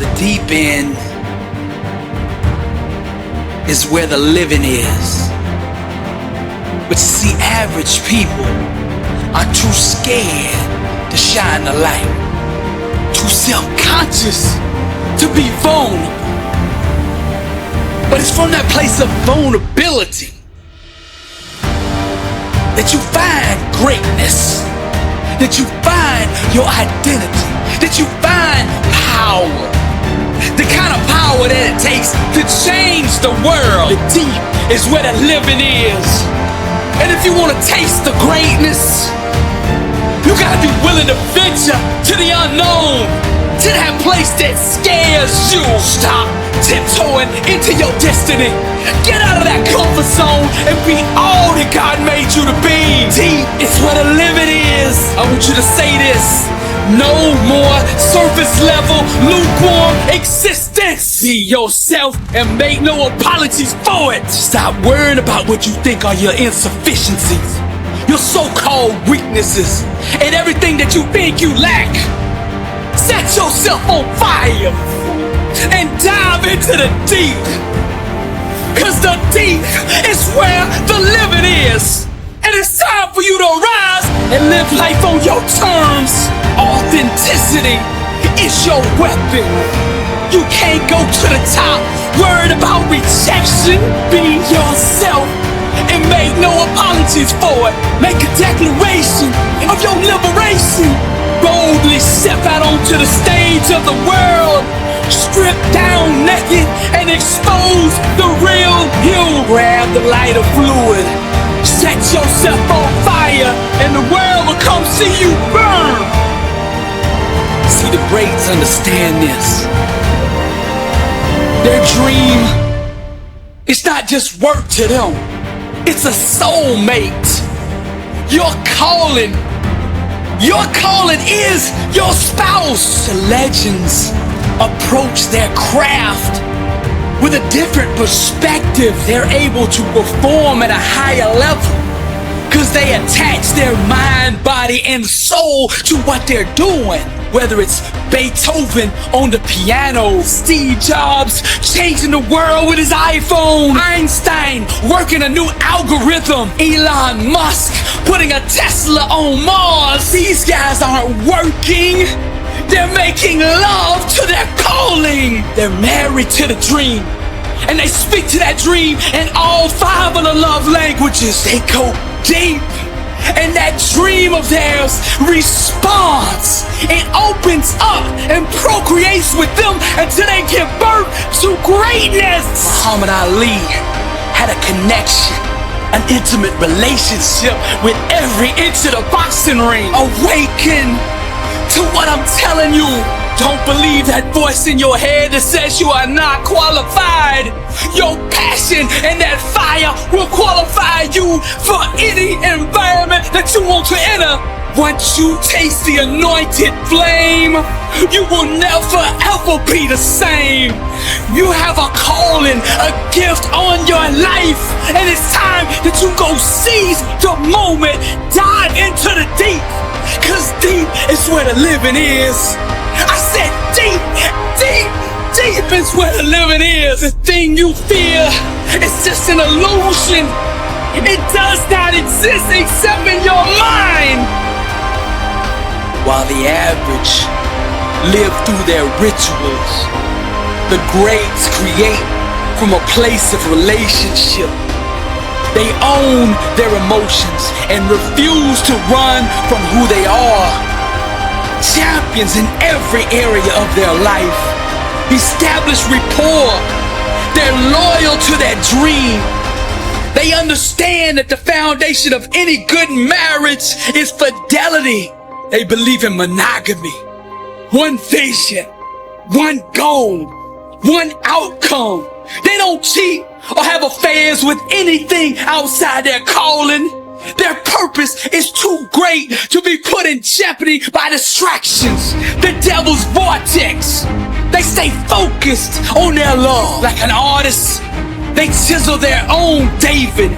The deep end is where the living is. But you see, average people are too scared to shine the light, too self-conscious to be vulnerable. But it's from that place of vulnerability that you find greatness, that you find your identity, that you find power. The kind of power that it takes to change the world. The deep is where the living is. And if you want to taste the greatness, you gotta be willing to venture to the unknown, to that place that scares you. Stop tiptoeing into your destiny. Get out of that comfort zone and be all that God made you to be. Deep is where the living is. I want you to say this. No more surface level, lukewarm existence. Be yourself and make no apologies for it. Stop worrying about what you think are your insufficiencies, your so-called weaknesses, and everything that you think you lack. Set yourself on fire and dive into the deep. Cause the deep is where the living is. And it's time for you to rise and live life on your terms. Authenticity is your weapon. You can't go to the top worried about rejection. Be yourself and make no apologies for it. Make a declaration of your liberation. Boldly step out onto the stage of the world. Strip down naked and expose the real you. Grab the lighter fluid. Set yourself on fire and the world will come see you burn. See, the greats understand this. Their dream, it's not just work to them. It's a soulmate. Your calling is your spouse. The legends approach their craft with a different perspective. They're able to perform at a higher level because they attach their mind, body, and soul to what they're doing. Whether it's Beethoven on the piano, Steve Jobs changing the world with his iPhone, Einstein working a new algorithm, Elon Musk putting a Tesla on Mars. These guys aren't working. They're making love to their calling. They're married to the dream. And they speak to that dream in all 5 of the love languages. They go deep. And that dream of theirs responds. It opens up and procreates with them until they give birth to greatness. Muhammad Ali had a connection, an intimate relationship with every inch of the boxing ring. Awaken to what I'm telling you. Don't believe that voice in your head that says you are not qualified. Your passion and that fire will qualify you for any environment that you want to enter. Once you taste the anointed flame, you will never ever be the same. You have a calling, a gift on your life, and it's time that you go seize the moment. Dive into the deep, cause deep is where the living is. I said deep, deep, deep is where the living is. The thing you fear is just an illusion. It does not exist except in your mind. While the average live through their rituals, the greats create from a place of relationship. They own their emotions and refuse to run from who they are. Champions in every area of their life establish rapport. They're loyal to their dream. They understand that the foundation of any good marriage is fidelity. They believe in monogamy. One vision, one goal, one outcome. They don't cheat or have affairs with anything outside their calling. Their purpose is too great to be put in jeopardy by distractions, the devil's vortex. They stay focused on their love. Like an artist, they chisel their own David.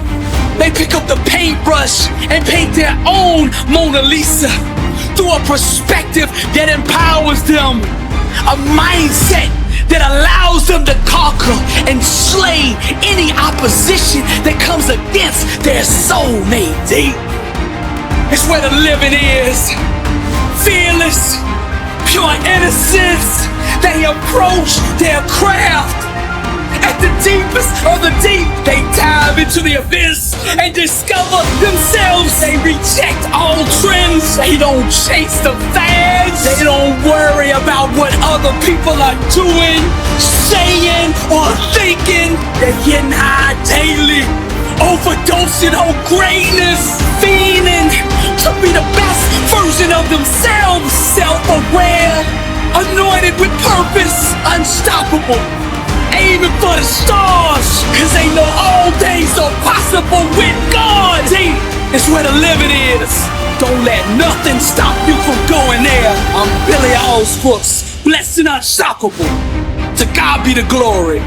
They pick up the paintbrush and paint their own Mona Lisa through a perspective that empowers them. a mindset that allows them to conquer and slay any opposition that comes against their soulmate. See? It's where the living is. Fearless, pure innocence. They approach their craft. At the deepest of the deep, they dive into the abyss and discover themselves. They reject all trends. They don't chase the fads. They don't worry about what other people are doing, saying, or thinking. They're getting high daily, overdosing on greatness, fiending to be the best version of themselves. Self-aware, anointed with purpose, unstoppable, aiming for the stars, cause they know all things are possible with God. See, it's where the living is. Don't let nothing stop you from going there. I'm Billy Alsbrooks, blessed and unstoppable. To God be the glory.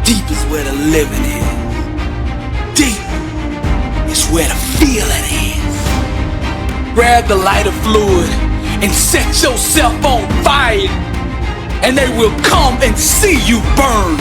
Deep is where the living is. Deep is where the feeling is. Grab the lighter fluid and set yourself on fire, and they will come and see you burn.